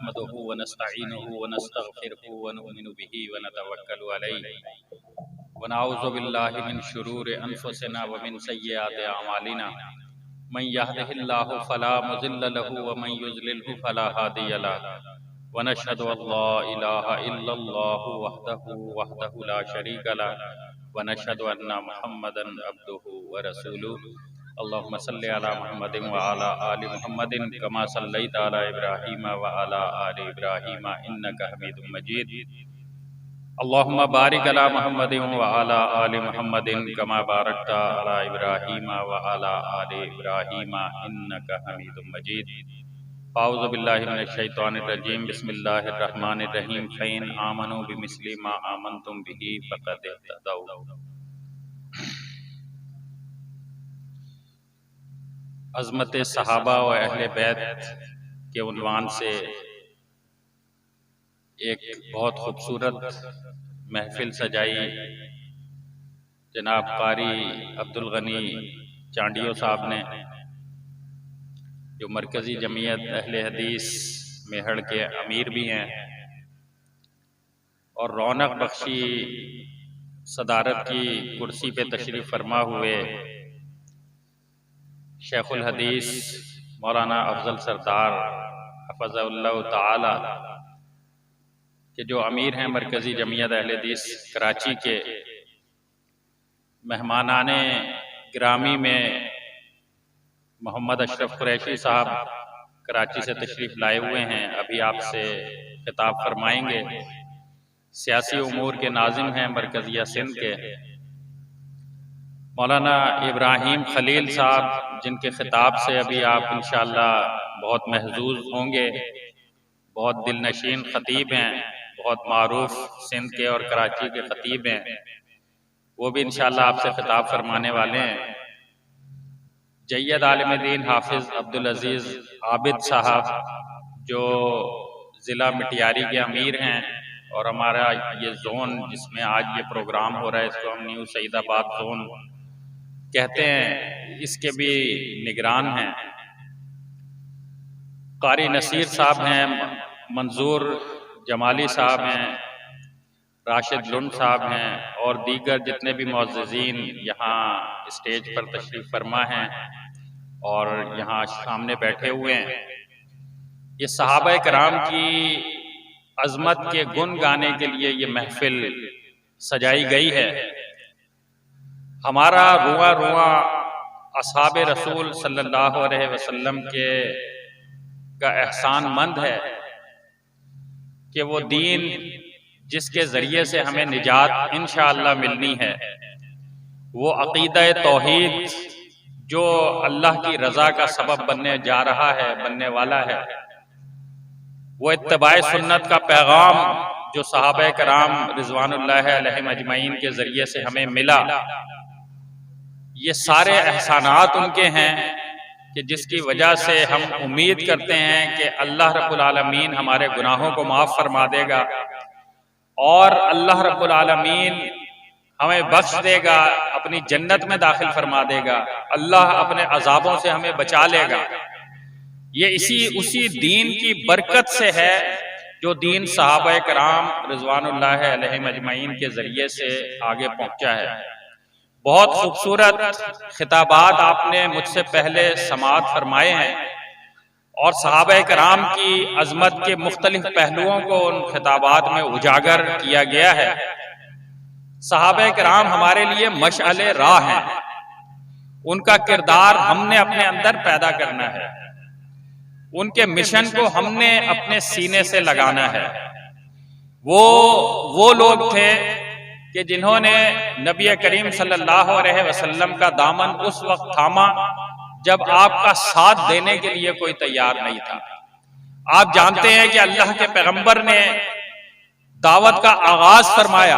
نحمده ونستعينه ونستغفره ونؤمن به ونتوكل عليه ونعوذ بالله من شرور أنفسنا ومن سيئات أعمالنا من يهده الله فلا مضل له ومن يضلل فلا هادي له ونشهد أن لا إله إلا الله وحده لا شريك له ونشهد أن محمدا عبده ورسوله اللهم صل على محمد وعلى آل محمد كما صليت على إبراهيم وعلى آل إبراهيم إنك حميد مجيد اللهم بارك على محمد وعلى آل محمد كما باركت على إبراهيم وعلى آل إبراهيم إنك حميد مجيد أعوذ بالله من الشيطان الرجيم بسم الله الرحمن الرحيم فإن آمنوا بمثل ما آمنتم به فقد اهتدوا۔ عظمت صحابہ و اہل بیت کے عنوان سے ایک بہت خوبصورت محفل سجائی جناب قاری عبدالغنی چانڈیو صاحب نے، جو مرکزی جمعیت اہل حدیث میہڑ کے امیر بھی ہیں، اور رونق بخشی صدارت کی کرسی پہ تشریف فرما ہوئے شیخ الحدیث مولانا افضل سردار حفظہ اللہ تعالی کہ جو امیر ہیں مرکزی جمعیت اہل حدیث کراچی کے، مہمانان گرامی میں محمد اشرف قریشی صاحب کراچی سے تشریف لائے ہوئے ہیں، ابھی آپ سے خطاب فرمائیں گے۔ سیاسی امور کے ناظم ہیں مرکزیہ سندھ کے مولانا ابراہیم خلیل صاحب، جن کے خطاب سے ابھی آپ انشاءاللہ بہت محظوظ ہوں گے، بہت دل نشین خطیب ہیں، بہت معروف سندھ کے اور کراچی کے خطیب ہیں، وہ بھی انشاءاللہ آپ سے خطاب فرمانے والے ہیں۔ جید عالم دین حافظ عبدالعزیز عابد صاحب جو ضلع مٹیاری کے امیر ہیں، اور ہمارا یہ زون جس میں آج یہ پروگرام ہو رہا ہے اس کو ہم نیو سعید آباد زون کہتے ہیں، اس کے بھی نگران ہیں۔ قاری نصیر صاحب ہیں، منظور جمالی صاحب ہیں، راشد لن صاحب ہیں، اور دیگر جتنے بھی معززین یہاں اسٹیج پر تشریف فرما ہیں اور یہاں سامنے بیٹھے ہوئے ہیں۔ یہ صحابہ کرام کی عظمت کے گن گانے کے لیے یہ محفل سجائی گئی ہے۔ ہمارا رواں رواں اصحاب رسول صلی اللہ علیہ وسلم کا احسان مند ہے کہ وہ دین جس کے ذریعے سے ہمیں نجات انشاءاللہ ملنی ہے، وہ عقیدہ توحید جو اللہ کی رضا کا سبب بننے جا رہا ہے، بننے والا ہے، وہ اتباع سنت کا پیغام جو صحابہ کرام رضوان اللہ علیہم اجمعین کے ذریعے سے ہمیں ملا، یہ سارے احسانات ان کے ہیں کہ جس کی وجہ سے ہم امید کرتے ہیں کہ اللہ رب العالمین ہمارے گناہوں کو معاف فرما دے گا، اور اللہ رب العالمین ہمیں بخش دے گا، اپنی جنت میں داخل فرما دے گا، اللہ اپنے عذابوں سے ہمیں بچا لے گا۔ یہ اسی دین کی برکت سے ہے جو دین صحابہ کرام رضوان اللہ علیہم اجمعین کے ذریعے سے آگے پہنچا ہے۔ بہت خوبصورت خطابات آپ نے مجھ سے پہلے سماعت فرمائے ہیں، اور صحابہ کرام کی عظمت کے مختلف پہلوؤں کو ان خطابات میں اجاگر کیا گیا ہے۔ صحابہ کرام ہمارے لیے مشعل راہ ہیں، ان کا کردار ہم نے اپنے اندر پیدا کرنا ہے، ان کے مشن کو ہم نے اپنے سینے سے لگانا ہے۔ وہ لوگ تھے کہ جنہوں نے نبی کریم صلی اللہ علیہ وسلم کا دامن اس وقت تھاما جب آپ کا ساتھ دینے کے لیے کوئی تیار نہیں تھا۔ آپ جانتے ہیں کہ اللہ کے پیغمبر نے دعوت کا آغاز فرمایا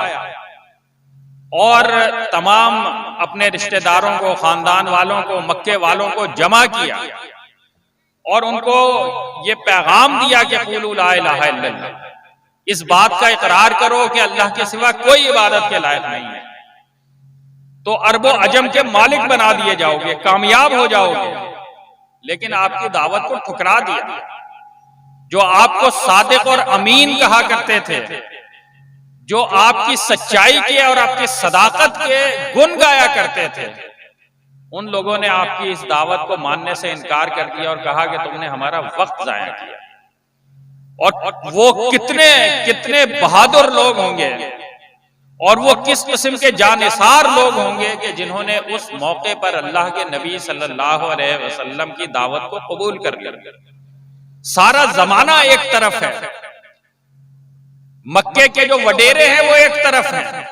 اور تمام اپنے رشتہ داروں کو، خاندان والوں کو، مکے والوں کو جمع کیا اور ان کو یہ پیغام دیا کہ قولوا لا الہ الا اللہ، اس بات کا اقرار کرو کہ اللہ کے سوا کوئی عبادت کے لائق نہیں ہے، تو عرب و عجم کے مالک بنا دیے جاؤ گے، کامیاب ہو جاؤ گے۔ لیکن آپ کی دعوت کو ٹھکرا دیا، جو آپ کو صادق اور امین کہا کرتے تھے، جو آپ کی سچائی کے اور آپ کی صداقت کے گن گایا کرتے تھے، ان لوگوں نے آپ کی اس دعوت کو ماننے سے انکار کر دیا اور کہا کہ تم نے ہمارا وقت ضائع کیا۔ اور وہ کتنے بہادر لوگ ہوں گے اور وہ کس قسم کے جانثار لوگ ہوں گے کہ جنہوں نے اس موقع پر اللہ کے نبی صلی اللہ علیہ وسلم کی دعوت کو قبول کر لیا۔ سارا زمانہ ایک طرف ہے، مکے کے جو وڈیرے ہیں وہ ایک طرف ہیں،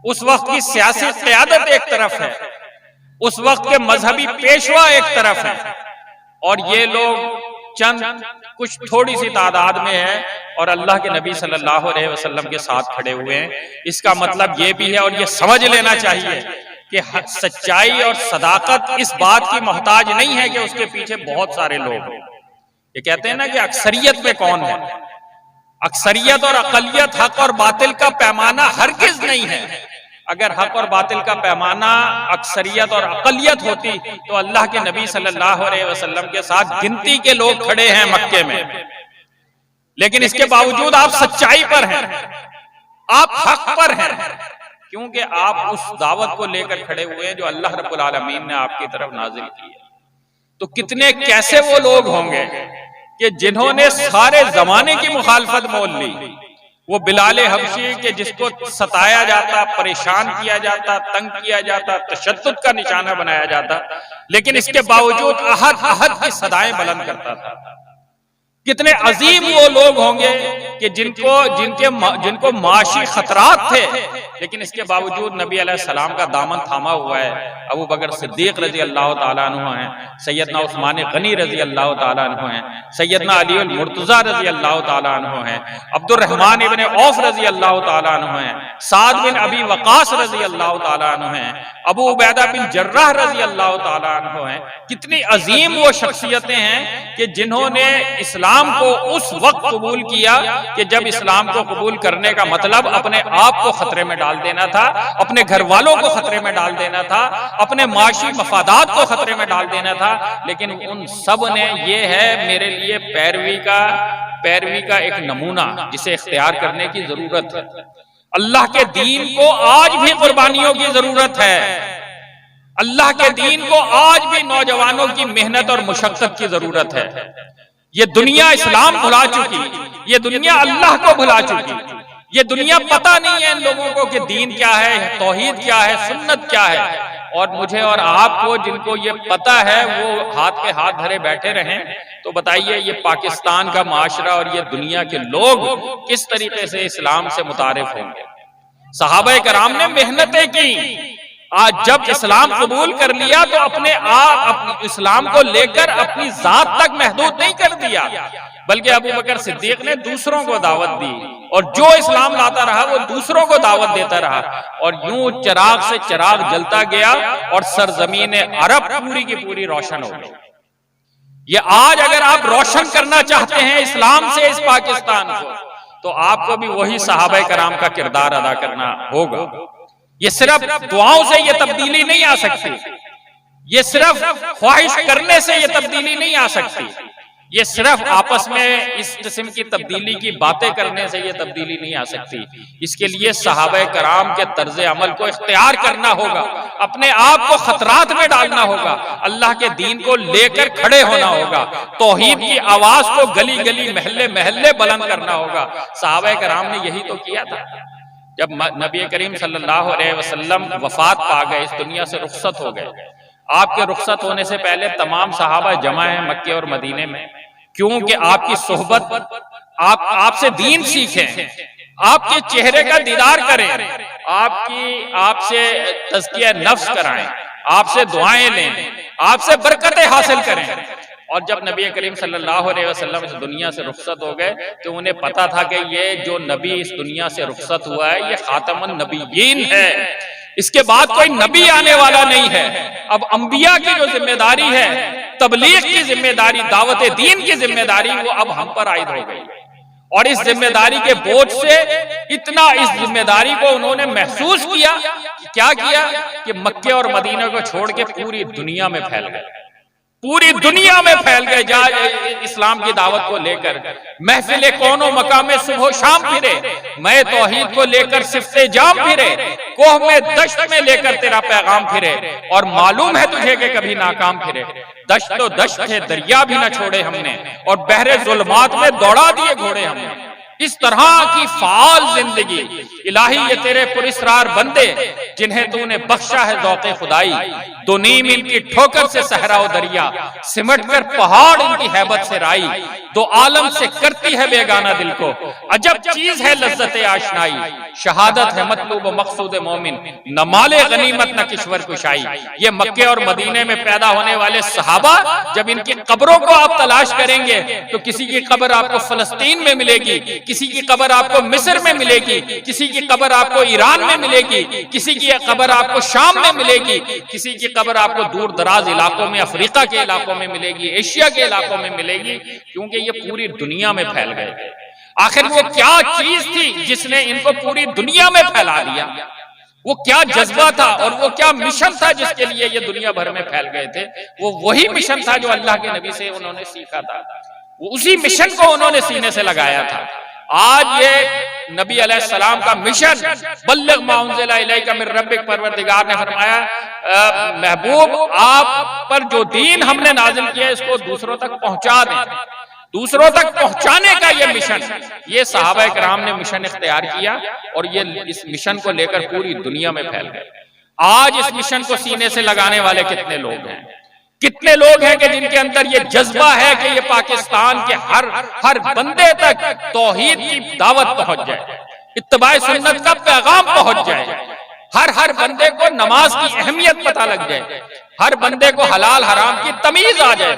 اس وقت کی سیاسی قیادت ایک طرف ہے، اس وقت کے مذہبی پیشوا ایک طرف ہے، اور یہ لوگ چند کچھ تھوڑی سی تعداد میں ہے اور اللہ کے نبی صلی اللہ علیہ وسلم کے ساتھ کھڑے ہوئے ہیں۔ اس کا مطلب یہ بھی ہے اور یہ سمجھ لینا چاہیے کہ سچائی اور صداقت اس بات کی محتاج نہیں ہے کہ اس کے پیچھے بہت سارے لوگ ہیں۔ یہ کہتے ہیں نا کہ اکثریت میں کون ہے؟ اکثریت اور اقلیت، حق اور باطل کا پیمانہ ہرگز نہیں ہے۔ اگر حق اور باطل کا پیمانہ اکثریت اور اقلیت ہوتی تو اللہ کے نبی صلی اللہ علیہ وسلم کے ساتھ گنتی کے لوگ کھڑے ہیں مکے میں، لیکن اس کے باوجود آپ سچائی پر ہیں، آپ حق پر ہیں، کیونکہ آپ اس دعوت کو لے کر کھڑے ہوئے ہیں جو اللہ رب العالمین نے آپ کی طرف نازل کی ہے۔ تو کتنے کیسے وہ لوگ ہوں گے کہ جنہوں نے سارے زمانے کی مخالفت مول لی۔ وہ بلال حبشی کہ جس کو ستایا جاتا، پریشان کیا جاتا، تنگ کیا جاتا، تشدد کا نشانہ بنایا جاتا، لیکن اس کے باوجود احد احد کی صدائیں بلند کرتا تھا۔ کتنے عظیم وہ لوگ ہوں گے کہ جن کو معاشی خطرات تھے، لیکن اس کے باوجود نبی علیہ السلام کا دامن تھاما ہوا ہے۔ ابو بکر صدیق رضی اللہ تعالیٰ عنہ ہیں، سیدنا عثمان غنی رضی اللہ تعالیٰ عنہ ہیں، سیدنا علی المرتضیٰ رضی اللہ تعالیٰ عنہ ہیں، عبد الرحمن ابن عوف رضی اللہ تعالیٰ عنہ ہیں، سعد بن ابی وقاص رضی اللہ تعالیٰ عنہ ہیں، ابو عبیدہ بن جراح رضی اللہ تعالیٰ عنہ ہیں۔ کتنی عظیم وہ شخصیتیں ہیں کہ جنہوں نے اسلام کو اس وقت قبول کیا کہ جب اسلام کو قبول کرنے کا مطلب اپنے آپ کو خطرے میں ڈال دینا تھا، اپنے گھر والوں کو خطرے میں ڈال دینا تھا، اپنے معاشی مفادات کو خطرے میں ڈال دینا تھا، لیکن ان سب نے یہ ہے میرے لیے پیروی کا ایک نمونہ جسے اختیار کرنے کی ضرورت ہے۔ اللہ کے دین کو آج بھی قربانیوں کی ضرورت ہے، اللہ کے دین کو آج بھی نوجوانوں کی محنت اور مشقت کی ضرورت ہے۔ یہ دنیا اسلام بھلا چکی، یہ دنیا اللہ کو بھلا چکی، یہ دنیا پتہ نہیں ہے ان لوگوں کو کہ دین کیا ہے، توحید کیا ہے، سنت کیا ہے۔ اور مجھے اور آپ کو جن کو یہ پتہ ہے وہ ہاتھ پہ ہاتھ دھرے بیٹھے رہیں، تو بتائیے یہ پاکستان کا معاشرہ اور یہ دنیا کے لوگ کس طریقے سے اسلام سے متعارف ہوں گے؟ صحابہ کرام نے محنتیں کی، آج جب اسلام قبول کر لیا تو اپنے آپ اسلام کو لے کر اپنی ذات تک محدود نہیں کر دیا، بلکہ ابو بکر صدیق نے دوسروں کو دعوت دی، اور جو اسلام لاتا رہا وہ دوسروں کو دعوت دیتا رہا، اور یوں چراغ سے چراغ جلتا گیا اور سرزمین عرب پوری کی پوری روشن ہو گئی۔ یہ آج اگر آپ روشن کرنا چاہتے ہیں اسلام سے اس پاکستان کو، تو آپ کو بھی وہی صحابہ کرام کا کردار ادا کرنا ہوگا۔ یہ صرف دعاؤں سے یہ تبدیلی نہیں آ سکتی، یہ صرف خواہش کرنے سے یہ تبدیلی نہیں آ سکتی، یہ صرف آپس میں اس قسم کی تبدیلی کی باتیں کرنے سے یہ تبدیلی نہیں آ سکتی۔ اس کے لیے صحابہ کرام کے طرز عمل کو اختیار کرنا ہوگا، اپنے آپ کو خطرات میں ڈالنا ہوگا، اللہ کے دین کو لے کر کھڑے ہونا ہوگا، توحید کی آواز کو گلی گلی محلے محلے بلند کرنا ہوگا۔ صحابہ کرام نے یہی تو کیا تھا۔ جب نبی کریم صلی اللہ علیہ وسلم وفات پا گئے، اس دنیا سے رخصت ہو گئے، آپ کے رخصت ہونے سے پہلے تمام صحابہ جمع ہیں مکے اور مدینے میں، کیونکہ آپ کی صحبت، آپ سے دین سیکھیں، آپ کے چہرے کا دیدار کریں، آپ سے تزکیہ نفس کرائیں، آپ سے دعائیں لیں، آپ سے برکتیں حاصل کریں۔ اور جب نبی کریم صلی اللہ علیہ وسلم اس دنیا سے رخصت ہو گئے تو انہیں پتا تھا کہ یہ جو نبی اس دنیا سے رخصت ہوا ہے یہ خاتم النبیین ہے، اس کے بعد کوئی نبی آنے والا نہیں ہے۔ اب انبیاء کی جو ذمہ داری ہے، تبلیغ کی ذمہ داری، دعوت دین کی ذمہ داری، وہ اب ہم پر عائد ہو گئی، اور اس ذمہ داری کے بوجھ سے اتنا اس ذمہ داری کو انہوں نے محسوس کیا کہ مکے اور مدینہ کو چھوڑ کے پوری دنیا میں پھیل گئے۔ پوری دنیا میں پھیل گئے جا اسلام کی دعوت کو لے کر، محفل کون و مقام میں صبح و شام پھرے، میں توحید کو لے کر صفت جام پھرے، کوہ میں دشت میں لے کر تیرا پیغام پھرے، اور معلوم ہے تجھے کہ کبھی ناکام پھرے، دشت تو دشت ہے دریا بھی نہ چھوڑے ہم نے، اور بحر ظلمات میں دوڑا دیے گھوڑے ہم نے۔ اس طرح کی فعال زندگی الہی یہ تیرے پراسرار بندے جنہیں تو نے بخشا ہے ذوق خدائی، دو نیم ان کی ٹھوکر سے صحرا و دریا، سمٹ کر پہاڑ ان کی ہیبت سے رائی، دو عالم سے کرتی ہے بیگانہ دل کو، عجب چیز ہے لذت آشنائی، شہادت ہے مطلوب و مقصود مومن، نہ مال غنیمت نہ کشور کشائی۔ یہ مکے اور مدینے میں پیدا ہونے والے صحابہ جب ان کی قبروں کو آپ تلاش کریں گے تو کسی کی قبر آپ کو فلسطین میں ملے گی، کسی کی قبر آپ کو مصر میں ملے گی، کسی کی قبر آپ کو ایران میں ملے گی، کسی کی قبر آپ کو شام میں ملے گی، کسی کی قبر آپ کو دور دراز علاقوں میں، افریقہ کے علاقوں میں ملے گی، ایشیا کے علاقوں میں ملے گی، کیونکہ یہ پوری دنیا میں پھیل گئے تھے۔ آخر وہ کیا چیز تھی جس نے ان کو پوری دنیا میں پھیلا دیا؟ وہ کیا جذبہ تھا اور وہ کیا مشن تھا جس کے لیے یہ دنیا بھر میں پھیل گئے تھے؟ وہ وہی مشن تھا جو اللہ کے نبی سے انہوں نے سیکھا تھا، وہ اسی مشن کو انہوں نے سینے سے لگایا تھا۔ آج یہ نبی علیہ السلام کا مشن، بلغ ما انزل الیک من ربک، پروردگار نے فرمایا محبوب آپ پر جو دین ہم نے نازل کیا ہے اس کو دوسروں تک پہنچا دیں، دوسروں تک پہنچانے کا یہ مشن، یہ صحابہ کرام نے مشن اختیار کیا اور یہ اس مشن کو لے کر پوری دنیا میں پھیل گئے۔ آج اس مشن کو سینے سے لگانے والے کتنے لوگ ہیں؟ کتنے لوگ ہیں کہ جن کے اندر یہ جذبہ ہے کہ یہ پاکستان کے ہر بندے تک توحید کی دعوت پہنچ جائے، اتباع سنت کا پیغام پہنچ جائے، ہر بندے کو نماز کی اہمیت پتہ لگ جائے، ہر بندے کو حلال حرام کی تمیز آ جائے۔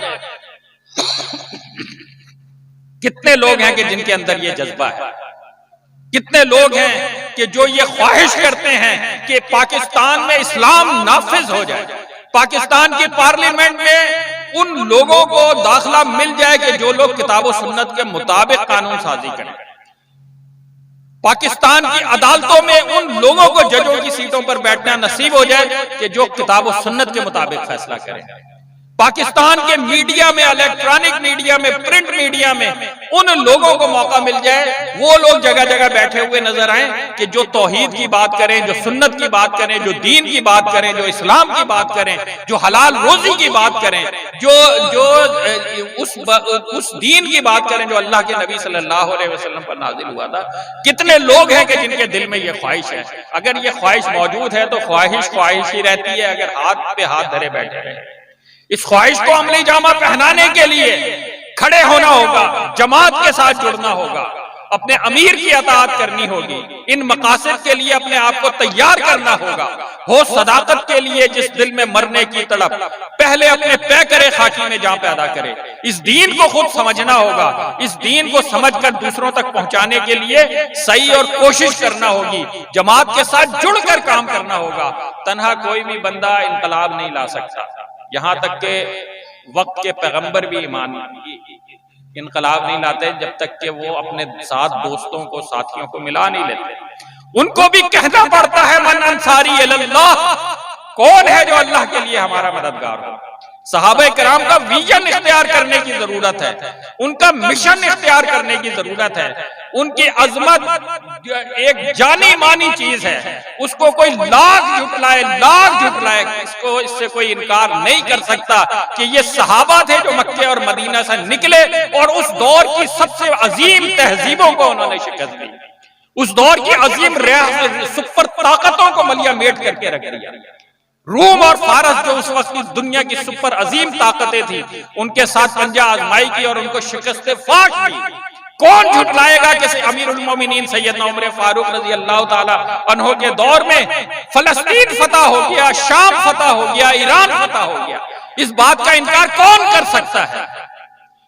کتنے لوگ ہیں کہ جن کے اندر یہ جذبہ ہے؟ کتنے لوگ ہیں کہ جو یہ خواہش کرتے ہیں کہ پاکستان میں اسلام نافذ ہو جائے، پاکستان کی پارلیمنٹ میں ان لوگوں کو داخلہ مل جائے کہ جو لوگ کتاب و سنت کے مطابق قانون سازی کریں، پاکستان کی عدالتوں میں ان لوگوں کو ججوں کی سیٹوں پر بیٹھنا نصیب ہو جائے کہ جو کتاب و سنت کے مطابق فیصلہ کریں، پاکستان کے میڈیا میں، الیکٹرانک میڈیا میں، پرنٹ میڈیا میں ان لوگوں کو موقع مل جائے، وہ لوگ جگہ جگہ بیٹھے ہوئے نظر آئیں کہ جو توحید کی بات کریں، جو سنت کی بات کریں، جو دین کی بات کریں، جو اسلام کی بات کریں، جو حلال روزی کی بات کریں، جو اس دین کی بات کریں جو اللہ کے نبی صلی اللہ علیہ وسلم پر نازل ہوا تھا۔ کتنے لوگ ہیں کہ جن کے دل میں یہ خواہش ہے؟ اگر یہ خواہش موجود ہے تو خواہش ہی رہتی ہے اگر ہاتھ پہ ہاتھ دھرے بیٹھے رہے۔ اس خواہش کو عملی جامہ پہنانے کے لیے کھڑے ہونا ہوگا، جماعت کے ساتھ جڑنا ہوگا، اپنے امیر کی اطاعت کرنی ہوگی، ان مقاصد کے لیے اپنے آپ کو تیار کرنا ہوگا۔ ہو صداقت کے لیے جس دل میں مرنے کی تڑپ، پہلے اپنے پیکرے خاکی میں جان پیدا کرے۔ اس دین کو خود سمجھنا ہوگا، اس دین کو سمجھ کر دوسروں تک پہنچانے کے لیے صحیح اور کوشش کرنا ہوگی، جماعت کے ساتھ جڑ کر کام کرنا ہوگا۔ تنہا کوئی بھی بندہ انقلاب نہیں لا سکتا، یہاں تک کہ وقت کے پیغمبر بھی انقلاب نہیں لاتے جب تک کہ وہ اپنے ساتھ دوستوں کو، ساتھیوں کو ملا نہیں لیتے۔ ان کو بھی کہنا پڑتا ہے من انصاری اللہ، کون ہے جو اللہ کے لیے ہمارا مددگار ہو۔ صحابہ کرام کا ویژن اختیار کرنے کی ضرورت ہے، ان کا مشن اختیار کرنے کی ضرورت ہے۔ ان کی عظمت ایک جانی مانی چیز ہے، اس کو کوئی لاکھ جھٹلائے اس سے کوئی انکار نہیں کر سکتا کہ یہ صحابہ تھے جو مکے اور مدینہ سے نکلے اور اس دور کی سب سے عظیم تہذیبوں کو انہوں نے شکست دی، اس دور کی عظیم سپر طاقتوں کو ملیا میٹ کر کے رکھ دیا۔ روم اور فارس جو اس وقت کی دنیا کی سپر عظیم طاقتیں تھیں، ان کے ساتھ پنجہ آزمائی کی اور ان کو شکست فاش کی۔ کون جھٹلائے گا کہ امیر المومنین سیدنا عمر فاروق رضی اللہ تعالی عنہ کے دور میں فلسطین فتح ہو گیا، شام فتح ہو گیا، ایران فتح ہو گیا؟ اس بات کا انکار کون کر سکتا ہے؟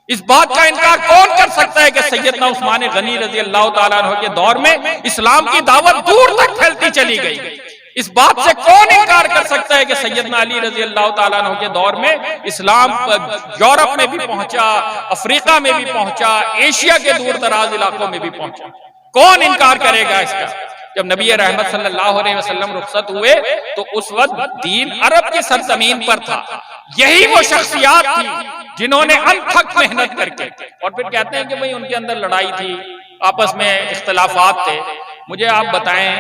اس بات کا انکار کون کر سکتا ہے کہ سیدنا عثمان غنی رضی اللہ تعالیٰ عنہ کے دور میں اسلام کی دعوت دور تک پھیلتی چلی گئی؟ اس بات سے کون انکار کر سکتا ہے کہ سیدنا علی رضی اللہ تعالیٰ عنہ کے دور میں اسلام یورپ میں بھی پہنچا، افریقہ میں بھی پہنچا، ایشیا کے دور دراز علاقوں میں بھی پہنچا؟ کون انکار کرے گا اس کا؟ جب نبی رحمت صلی اللہ علیہ وسلم رخصت ہوئے تو اس وقت دین عرب کی سرزمین پر تھا. یہی وہ شخصیات تھی جنہوں نے انتھک محنت کر کے، اور پھر کہتے ہیں کہ بھئی ان کے اندر لڑائی تھی، آپس میں اختلافات تھے. مجھے آپ بتائیں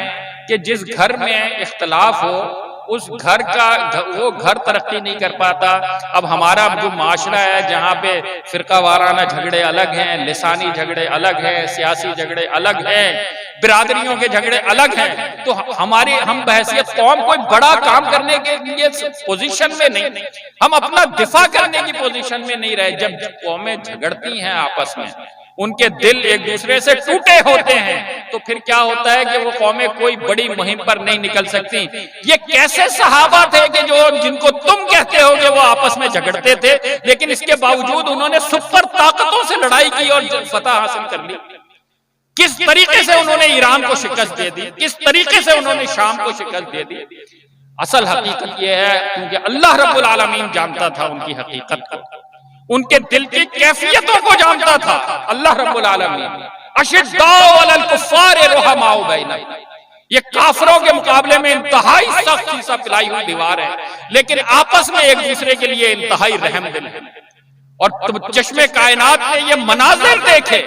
کہ جس گھر میں اختلاف ہو اس گھر کا وہ گھر ترقی نہیں کر پاتا. اب ہمارا جو معاشرہ ہے جہاں پہ فرقہ وارانہ جھگڑے الگ ہیں، لسانی جھگڑے الگ ہیں، سیاسی جھگڑے الگ ہیں، برادریوں کے جھگڑے الگ ہیں، تو ہم بحیثیت قوم کوئی بڑا کام کرنے کے لیے پوزیشن میں نہیں، ہم اپنا دفاع کرنے کی پوزیشن میں نہیں رہے. جب قومیں جھگڑتی ہیں آپس میں، ان کے دل ایک دوسرے سے ٹوٹے ہوتے ہیں، تو پھر کیا ہوتا ہے کہ وہ قومیں کوئی بڑی مہم پر نہیں نکل سکتی. یہ کیسے صحابہ تھے کہ جن کو تم کہتے ہو کہ وہ آپس میں جھگڑتے تھے، لیکن اس کے باوجود انہوں نے سپر طاقتوں سے لڑائی کی اور فتح حاصل کر لی. کس طریقے سے انہوں نے ایران کو شکست دے دی، کس طریقے سے انہوں نے شام کو شکست دے دی. اصل حقیقت یہ ہے کیونکہ اللہ رب العالمین جانتا تھا ان کی حقیقت کو، ان کے دل کی کیفیتوں کو جانتا تھا اللہ رب العالمین. اشداء علی الکفار رحماء بینہم، یہ کافروں کے مقابلے میں انتہائی سخت سیسا پلائی ہوئی دیوار ہے، لیکن آپس میں ایک دوسرے کے لیے انتہائی رحم دل ہے. اور چشمے کائنات نے یہ مناظر دیکھے.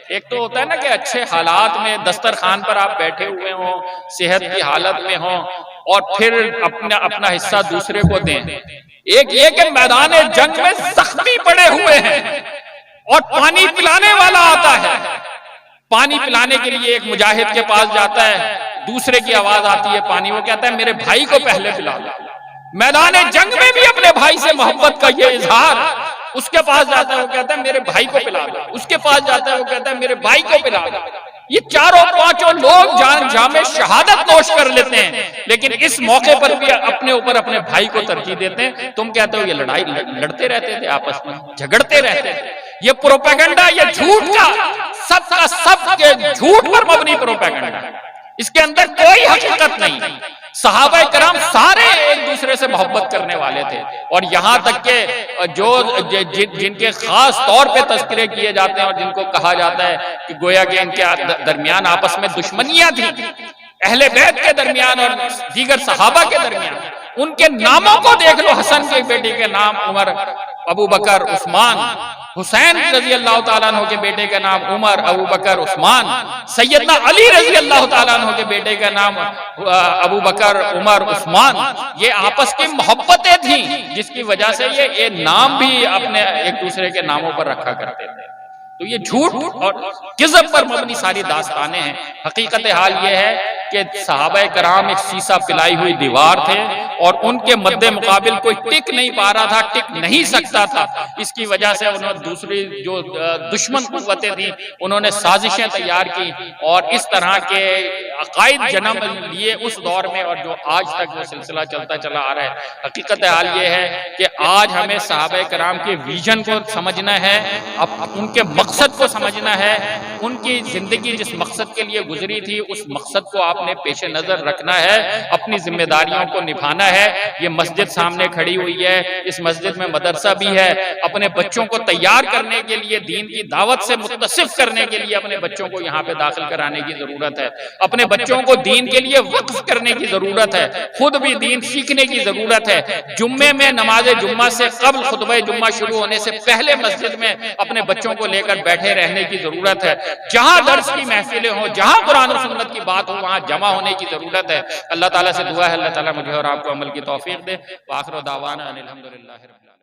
ایک تو ہوتا ہے نا کہ اچھے حالات میں دسترخوان پر آپ بیٹھے ہوئے ہوں، صحت کی حالت میں ہوں، اور پھر اپنا حصہ دوسرے کو دیں. ایک یہ کہ میدان جنگ میں زخمی پڑے ہوئے ہیں اور پانی پلانے والا آتا ہے، پانی پلانے کے لیے ایک مجاہد کے پاس جاتا ہے، دوسرے کی آواز آتی ہے پانی، وہ کہتا ہے میرے بھائی کو پہلے پلا دو. میدان جنگ میں بھی اپنے بھائی سے محبت کا یہ اظہار. اس کے پاس جاتا ہے وہ کہتا ہے میرے بھائی کو پلا دو، اس کے پاس جاتا ہے وہ کہتا ہے میرے بھائی کو پلا دو. یہ چاروں پانچوں لوگ جام شہادت نوش کر لیتے ہیں، لیکن اس موقع پر بھی اپنے اوپر اپنے بھائی کو ترجیح دیتے ہیں. تم کہتے ہو یہ لڑائی لڑتے رہتے تھے، آپس میں جھگڑتے رہتے تھے. یہ پروپیگنڈا، یہ جھوٹ کا سب کے جھوٹ پر مبنی پروپیگنڈا، اس کے اندر کوئی حقیقت نہیں. صحابہ کرام سارے ایک دوسرے سے محبت کرنے والے تھے، اور یہاں تک کہ جن کے خاص طور پہ تذکرے کیے جاتے ہیں اور جن کو کہا جاتا ہے کہ گویا کہ ان کے درمیان آپس میں دشمنیاں تھیں، اہل بیت کے درمیان اور دیگر صحابہ کے درمیان. ان کے ناموں کو دیکھ لو، حسن کے بیٹے کے نام عمر، ابو بکر، عثمان. حسین رضی اللہ تعالیٰ عنہ کے بیٹے کا نام عمر، ابو بکر، عثمان. سیدنا علی رضی اللہ تعالیٰ عنہ کے بیٹے کا نام ابو بکر، عمر، عثمان. یہ آپس کی محبتیں تھیں جس کی وجہ سے یہ نام بھی اپنے ایک دوسرے کے ناموں پر رکھا کرتے تھے. تو یہ جھوٹ اور کذب پر مبنی ساری داستانیں ہیں. حقیقت حال یہ ہے کہ صحابہ کرام ایک سیسا پلائی ہوئی دیوار تھے، اور ان کے مد مقابل کوئی ٹک نہیں پا رہا تھا، ٹک نہیں سکتا تھا. اس کی وجہ سے انہوں نے دوسری جو دشمن قوتیں تھیں انہوں نے سازشیں تیار کی اور اس طرح کے عقائد جنم لیے اس دور میں، اور جو آج تک وہ سلسلہ چلتا چلا آ رہا ہے. حقیقت حال یہ ہے کہ آج ہمیں صحابہ کرام کے ویژن کو سمجھنا ہے، ان کے مقصد کو سمجھنا ہے. ان کی زندگی جس مقصد کے لیے گزری تھی اس مقصد کو آپ نے پیش نظر رکھنا ہے، اپنی ذمہ داریوں کو نبھانا ہے. یہ مسجد سامنے کھڑی ہوئی ہے، اس مسجد میں مدرسہ بھی ہے. اپنے بچوں کو تیار کرنے کے لیے، دین کی دعوت سے متصف کرنے کے لیے اپنے بچوں کو یہاں پہ داخل کرانے کی ضرورت ہے. اپنے بچوں کو دین کے لیے وقف کرنے کی ضرورت ہے، خود بھی دین سیکھنے کی ضرورت ہے. جمعے میں نماز جمعہ سے قبل خطبہ جمعہ شروع ہونے سے پہلے مسجد میں اپنے بچوں کو لے کر بیٹھے رہنے کی ضرورت ہے. جہاں درس کی محفلیں ہوں، جہاں قرآن و سنت کی بات ہو، وہاں جمع ہونے کی ضرورت ہے. اللہ تعالیٰ سے دعا ہے اللہ تعالیٰ مجھے اور آپ کو عمل کی توفیق دے. وآخر دعوانا ان الحمدللہ رب العالمین.